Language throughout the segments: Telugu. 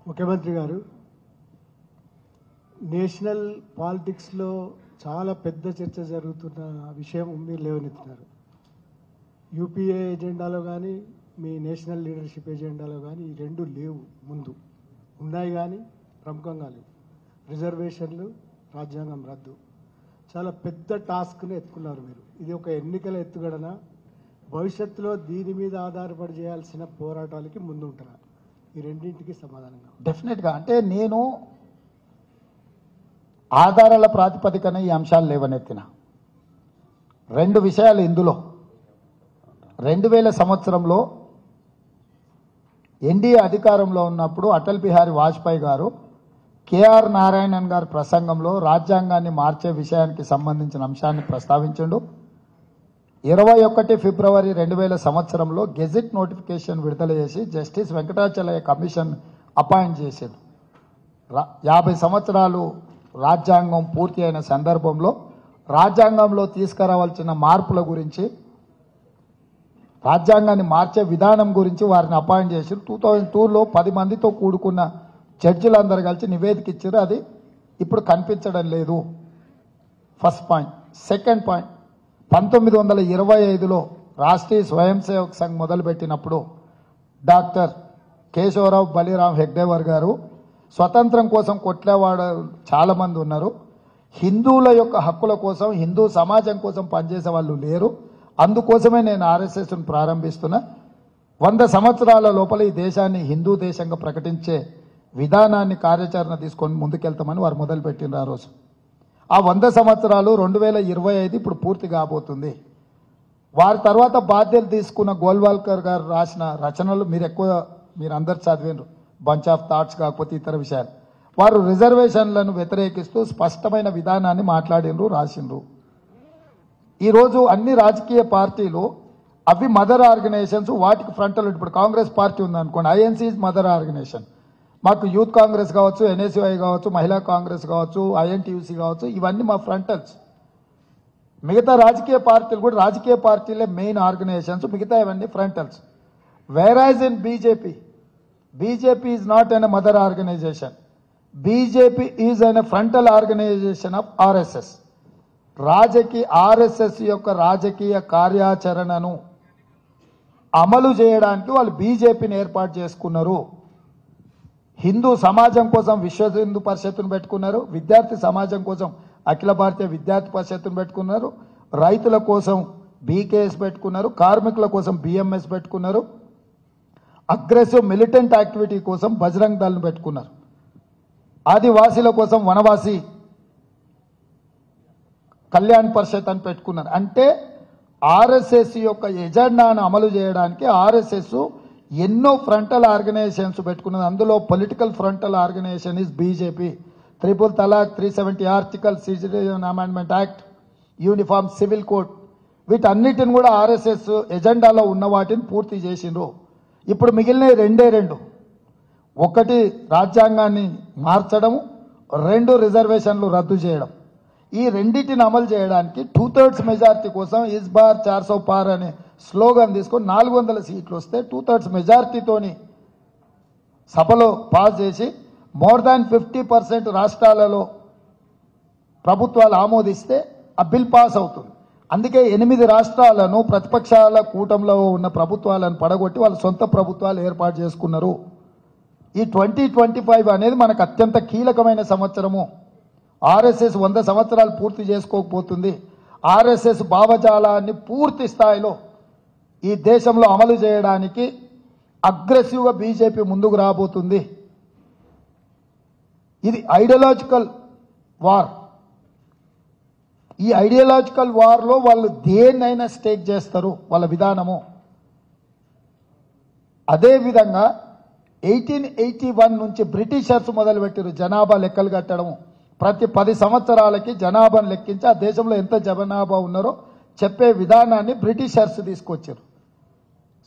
ముఖ్యమంత్రి గారు, నేషనల్ పాలిటిక్స్లో చాలా పెద్ద చర్చ జరుగుతున్న విషయం మీరు లేవనెత్తినారు. యూపీఏ ఎజెండాలో కానీ మీ నేషనల్ లీడర్షిప్ ఎజెండాలో కానీ ఈ రెండు లేవు. ముందు ఉన్నాయి కానీ ప్రముఖంగా లేవు. రిజర్వేషన్లు, రాజ్యాంగం రద్దు, చాలా పెద్ద టాస్క్ని ఎత్తుకున్నారు మీరు. ఇది ఒక ఎన్నికల ఎత్తుగడన? భవిష్యత్తులో దీని మీద ఆధారపడి చేయాల్సిన పోరాటాలకి ముందు ఉంటారా? ఈ రెండింటికి సమాధానంగా. డెఫినెట్గా అంటే నేను ఆధారాల ప్రాతిపదికన ఈ అంశాలు లేవనెత్తిన. రెండు విషయాలు ఇందులో. 2000 సంవత్సరంలో ఎన్డీఏ అధికారంలో ఉన్నప్పుడు అటల్ బిహారీ వాజ్పేయి గారు కేఆర్ నారాయణన్ గారి ప్రసంగంలో రాజ్యాంగాన్ని మార్చే విషయానికి సంబంధించిన అంశాన్ని ప్రస్తావించిండు. 21 ఫిబ్రవరి 2000 సంవత్సరంలో గెజిట్ నోటిఫికేషన్ విడుదల చేసి జస్టిస్ వెంకటాచలయ్య కమిషన్ అపాయింట్ చేశారు. 50 సంవత్సరాలు రాజ్యాంగం పూర్తి అయిన సందర్భంలో రాజ్యాంగంలో తీసుకురావాల్సిన మార్పుల గురించి, రాజ్యాంగాన్ని మార్చే విధానం గురించి వారిని అపాయింట్ చేశారు. 2002లో 10 మందితో కూడుకున్న జడ్జిలందరూ కలిసి నివేదిక ఇచ్చారు. అది ఇప్పుడు కనిపించడం లేదు. First point. సెకండ్ పాయింట్, 1925లో రాష్ట్రీయ స్వయం సేవక్ సంఘ్ మొదలుపెట్టినప్పుడు డాక్టర్ కేశవరావు బలిరామ్ హెగ్డేవర్ గారు స్వతంత్రం కోసం కొట్లేవాడు చాలామంది ఉన్నారు. హిందువుల యొక్క హక్కుల కోసం, హిందూ సమాజం కోసం పనిచేసే వాళ్ళు లేరు. అందుకోసమే నేను ఆర్ఎస్ఎస్ను ప్రారంభిస్తున్నా. 100 సంవత్సరాల లోపల ఈ దేశాన్ని హిందూ దేశంగా ప్రకటించే విధానాన్ని కార్యాచరణ తీసుకొని ముందుకెళ్తామని వారు మొదలుపెట్టినారు. ఆ రోజు ఆ 100 సంవత్సరాలు 2025 ఇప్పుడు పూర్తి కాబోతుంది. వారి తర్వాత బాధ్యతలు తీసుకున్న గోల్వాల్కర్ గారు రాసిన రచనలు మీరు అందరు చదివినారు. బంచ్ ఆఫ్ థాట్స్ కాకపోతే ఇతర విషయాలు. వారు రిజర్వేషన్లను వ్యతిరేకిస్తూ స్పష్టమైన విధానాన్ని మాట్లాడినరు, రాసిండ్రు. ఈరోజు అన్ని రాజకీయ పార్టీలు అవి మదర్ ఆర్గనైజేషన్స్, వాటికి ఫ్రంటల్. ఇప్పుడు కాంగ్రెస్ పార్టీ ఉందనుకోండి, ఐఎన్సీ ఇస్ మదర్ ఆర్గనైజేషన్. మాకు యూత్ కాంగ్రెస్ కావచ్చు, ఎన్ఎస్యుఐ కావచ్చు, మహిళా కాంగ్రెస్ కావచ్చు, ఐఎన్టీయూసీ కావచ్చు, ఇవన్నీ మా ఫ్రంటల్స్. మిగతా రాజకీయ పార్టీలు కూడా రాజకీయ పార్టీలే మెయిన్ ఆర్గనైజేషన్స్, మిగతా ఇవన్నీ frontals. Whereas in BJP is not an mother organisation. BJP is an frontal organisation of RSS. RSS యొక్క రాజకీయ కార్యాచరణను అమలు చేయడానికి వాళ్ళు బీజేపీని ఏర్పాటు చేసుకున్నారు. హిందూ సమాజం కోసం విశ్వ హిందూ పరిషత్తును పెట్టుకున్నారు. విద్యార్థి సమాజం కోసం అఖిల భారతీయ విద్యార్థి పరిషత్తును పెట్టుకున్నారు. రైతుల కోసం బీకేఎస్ పెట్టుకున్నారు. కార్మికుల కోసం బిఎంఎస్ పెట్టుకున్నారు. అగ్రెసివ్ మిలిటెంట్ యాక్టివిటీ కోసం బజరంగ్ దళ్ను పెట్టుకున్నారు. ఆదివాసీల కోసం వనవాసి కళ్యాణ్ పరిషత్ అని పెట్టుకున్నారు. అంటే ఆర్ఎస్ఎస్ యొక్క ఎజెండాను అమలు చేయడానికి ఆర్ఎస్ఎస్ ఎన్నో ఫ్రంటల్ ఆర్గనైజేషన్స్ పెట్టుకున్నది. అందులో political frontal organisation is BJP. 3 తలాక్, 370 article, citizen amendment act, uniform civil code, వీటన్నిటిని కూడా ఆర్ఎస్ఎస్ ఎజెండాలో ఉన్న వాటిని పూర్తి చేసిండ్రు. ఇప్పుడు మిగిలిన రెండు. ఒకటి రాజ్యాంగాన్ని మార్చడము, 2 రిజర్వేషన్లు రద్దు చేయడం. ఈ రెండింటిని అమలు చేయడానికి 2/3 మెజార్టీ కోసం ఇస్ బార్ 400 పార్ అనే స్లోగన్ తీసుకొని 400 సీట్లు వస్తే 2/3 మెజార్టీతోని సభలో పాస్ చేసి మోర్ దాన్ 50% రాష్ట్రాలలో ప్రభుత్వాలు ఆమోదిస్తే ఆ బిల్ పాస్ అవుతుంది. అందుకే 8 రాష్ట్రాలను ప్రతిపక్షాల కూటంలో ఉన్న ప్రభుత్వాలను పడగొట్టి వాళ్ళు సొంత ప్రభుత్వాలు ఏర్పాటు చేసుకున్నారు. ఈ 2025 అనేది మనకు అత్యంత కీలకమైన సంవత్సరము. ఆర్ఎస్ఎస్ 100 సంవత్సరాలు పూర్తి చేసుకోకపోతుంది. ఆర్ఎస్ఎస్ భావజాలాన్ని పూర్తి స్థాయిలో ఈ దేశంలో అమలు చేయడానికి అగ్రెసివ్గా బీజేపీ ముందుకు రాబోతుంది. ఇది ఐడియాలజికల్ వార్. ఈ ఐడియాలజికల్ వార్లో వాళ్ళు దేన్నైనా స్టేక్ చేస్తారు, వాళ్ళ విధానము. అదేవిధంగా 1881 నుంచి బ్రిటిషర్స్ మొదలుపెట్టారు జనాభా లెక్కలు కట్టడము. ప్రతి 10 సంవత్సరాలకి జనాభాను లెక్కించి ఆ దేశంలో ఎంత జనాభా ఉన్నారో చెప్పే విధానాన్ని బ్రిటిషర్స్ తీసుకొచ్చారు.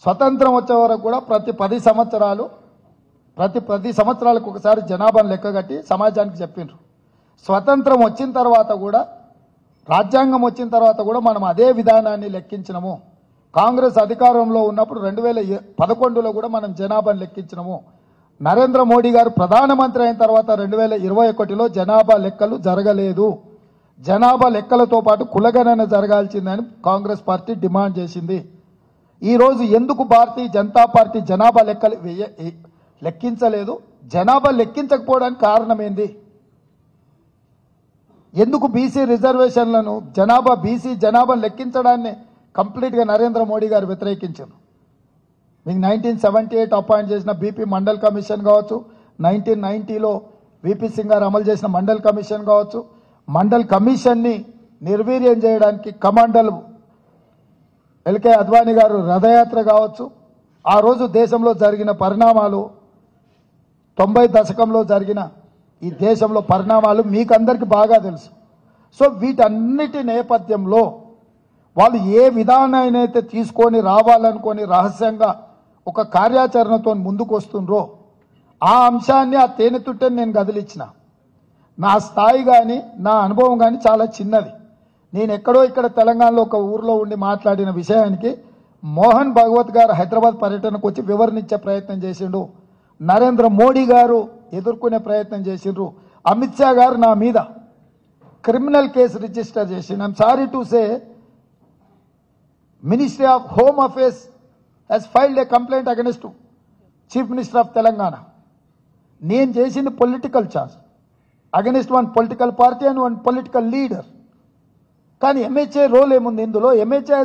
స్వతంత్రం వచ్చే వరకు కూడా ప్రతి 10 సంవత్సరాలకు ఒకసారి జనాభాను లెక్కగట్టి సమాజానికి చెప్పిండ్రు. స్వతంత్రం వచ్చిన తర్వాత కూడా, రాజ్యాంగం వచ్చిన తర్వాత కూడా మనం అదే విధానాన్ని లెక్కించినము. కాంగ్రెస్ అధికారంలో ఉన్నప్పుడు 2011లో కూడా మనం జనాభాను లెక్కించినాము. నరేంద్ర మోడీ గారు ప్రధానమంత్రి అయిన తర్వాత 2021లో జనాభా లెక్కలు జరగలేదు. జనాభా లెక్కలతో పాటు కులగణన జరగాల్సిందని కాంగ్రెస్ పార్టీ డిమాండ్ చేసింది. ఈరోజు ఎందుకు భారతీయ జనతా పార్టీ జనాభా లెక్కలు లెక్కించలేదు? జనాభా లెక్కించకపోవడానికి కారణం ఏంది? ఎందుకు బీసీ రిజర్వేషన్లను బీసీ జనాభా లెక్కించడాన్ని కంప్లీట్గా నరేంద్ర మోడీ గారు వ్యతిరేకించారు. మీకు 1978 అపాయింట్ చేసిన బీపీ మండల్ కమిషన్ కావచ్చు, 1990లో విపి సింగ్ గారు అమలు చేసిన మండల్ కమిషన్ కావచ్చు, మండల్ కమిషన్ని నిర్వీర్యం చేయడానికి కమాండల్ ఎల్కే అద్వానీ గారు రథయాత్ర కావచ్చు, ఆ రోజు దేశంలో జరిగిన పరిణామాలు, 90 దశకంలో జరిగిన ఈ దేశంలో పరిణామాలు మీకు అందరికీ బాగా తెలుసు. సో వీటన్నిటి నేపథ్యంలో వాళ్ళు ఏ విధానాన్ని అయితే తీసుకొని రావాలనుకొని రహస్యంగా ఒక కార్యాచరణతో ముందుకు వస్తుండ్రో ఆ అంశాన్ని, ఆ తేనెతుట్టని నేను కదిలిచ్చిన. నా స్థాయి కానీ నా అనుభవం కానీ చాలా చిన్నది. నేను ఎక్కడో ఇక్కడ తెలంగాణలో ఒక ఊర్లో ఉండి మాట్లాడిన విషయానికి మోహన్ భగవత్ గారు హైదరాబాద్ పర్యటనకు వచ్చి వివరణించే ప్రయత్నం చేసిండు. నరేంద్ర మోడీ గారు ఎదుర్కొనే ప్రయత్నం చేసిండ్రు. అమిత్ షా గారు నా మీద క్రిమినల్ కేసు రిజిస్టర్ చేసిండు. I'm sorry to say ministry of home affairs has filed a complaint against Chief Minister of Telangana. నేను చేసింది political charge against one political party and one political leader. కానీ ఎంహెచ్ఏ రోల్ ఏముంది ఇందులో? ఎంహెచ్ఏ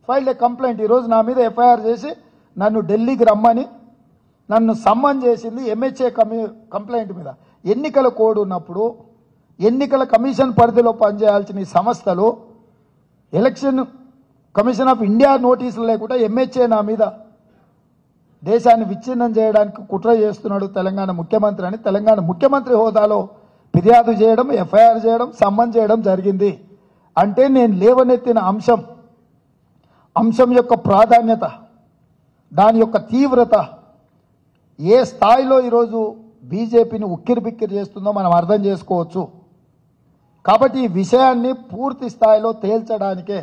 ఫైల్డ్ ఏ కంప్లైంట్. ఈరోజు నా మీద ఎఫ్ఐఆర్ చేసి నన్ను ఢిల్లీకి రమ్మని నన్ను సమ్మన్ చేసింది ఎంహెచ్ఏ కంప్లైంట్ మీద. ఎన్నికల కోడ్ ఉన్నప్పుడు ఎన్నికల కమిషన్ పరిధిలో పనిచేయాల్సిన ఈ సంస్థలు ఎలక్షన్ కమిషన్ ఆఫ్ ఇండియా నోటీసులు లేకుండా ఎంహెచ్ఏ నా మీద దేశాన్ని విచ్ఛిన్నం చేయడానికి కుట్ర చేస్తున్నాడు తెలంగాణ ముఖ్యమంత్రి అని తెలంగాణ ముఖ్యమంత్రి హోదాలో ఫిర్యాదు చేయడం, ఎఫ్ఐఆర్ చేయడం, సమ్మన్ చేయడం జరిగింది. అంటే నేను లేవనెత్తిన అంశం యొక్క ప్రాధాన్యత, దాని యొక్క తీవ్రత ఏ స్థాయిలో ఈరోజు బీజేపీని ఉక్కిరి బిక్కిరి చేస్తుందో మనం అర్థం చేసుకోవచ్చు. కాబట్టి ఈ విషయాన్ని పూర్తి స్థాయిలో తేల్చడానికే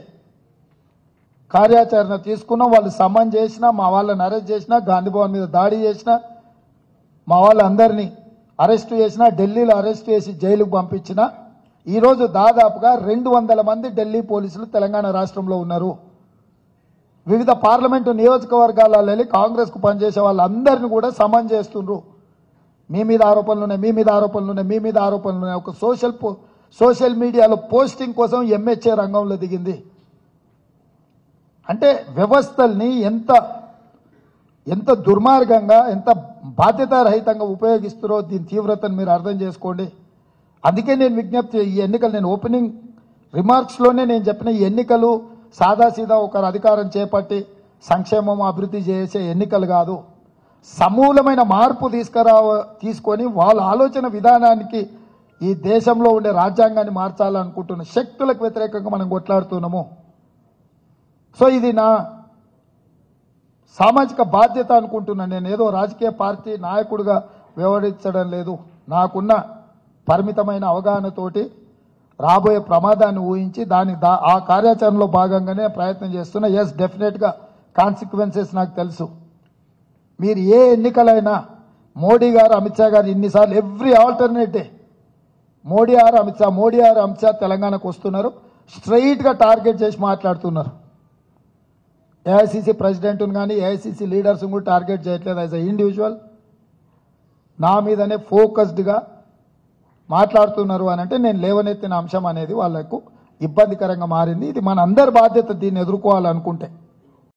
కార్యాచరణ తీసుకున్నాం. వాళ్ళు సమ్మన్ చేసినా, మా వాళ్ళని అరెస్ట్ చేసినా, గాంధీ భవన్ మీద దాడి చేసినా, మా వాళ్ళందరినీ అరెస్ట్ చేసినా, ఢిల్లీలో అరెస్ట్ చేసి జైలుకు పంపించిన. ఈరోజు దాదాపుగా 200 మంది ఢిల్లీ పోలీసులు తెలంగాణ రాష్ట్రంలో ఉన్నారు. వివిధ పార్లమెంటు నియోజకవర్గాలలో వెళ్ళి కాంగ్రెస్కు పనిచేసే వాళ్ళందరినీ కూడా సమ్మన్ చేస్తుండ్రు. మీ మీద ఆరోపణలు ఉన్నాయి, మీ మీద ఆరోపణలు ఉన్నాయి, మీ మీద ఆరోపణలు ఉన్నాయి. ఒక సోషల్ మీడియాలో పోస్టింగ్ కోసం ఎంహెచ్ఏ రంగంలో దిగింది. అంటే వ్యవస్థల్ని ఎంత దుర్మార్గంగా, ఎంత బాధ్యతారహితంగా ఉపయోగిస్తారో దీని తీవ్రతను మీరు అర్థం చేసుకోండి. అందుకే నేను విజ్ఞప్తి, ఈ ఎన్నికలు నేను ఓపెనింగ్ రిమార్క్స్లోనే నేను చెప్పిన, ఈ ఎన్నికలు సాదాసీదా ఒకరు అధికారం చేపట్టి సంక్షేమం అభివృద్ధి చేసే ఎన్నికలు కాదు. సమూలమైన మార్పు తీసుకొని వాళ్ళ ఆలోచన విధానానికి ఈ దేశంలో ఉండే రాజ్యాంగాన్ని మార్చాలనుకుంటున్న శక్తులకు వ్యతిరేకంగా మనం కొట్లాడుతున్నాము. సో ఇది నా సామాజిక బాధ్యత అనుకుంటున్నాను. నేను ఏదో రాజకీయ పార్టీ నాయకుడిగా వ్యవహరించడం లేదు. నాకున్న పరిమితమైన అవగాహనతోటి రాబోయే ప్రమాదాన్ని ఊహించి ఆ కార్యాచరణలో భాగంగానే ప్రయత్నం చేస్తున్నా. ఎస్, డెఫినెట్గా కాన్సిక్వెన్సెస్ నాకు తెలుసు. మీరు ఏ ఎన్నికలైనా మోడీ గారు, అమిత్ షా గారు ఇన్నిసార్లు ఎవ్రీ ఆల్టర్నేట్ డే మోడీ గారు, అమిత్ షా తెలంగాణకు వస్తున్నారు. స్ట్రైట్గా టార్గెట్ చేసి మాట్లాడుతున్నారు. ఏఐసిసి ప్రెసిడెంట్ను కానీ ఏఐసిసి లీడర్స్ని కూడా టార్గెట్ చేయట్లేదు. యాజ్ ఎ ఇండివిజువల్ నా మీదనే ఫోకస్డ్గా మాట్లాడుతున్నారు అని అంటే నేను లేవనెత్తిన అంశం అనేది వాళ్లకు ఇబ్బందికరంగా మారింది. ఇది మన అందరి బాధ్యత దీన్ని ఎదుర్కోవాలనుకుంటే.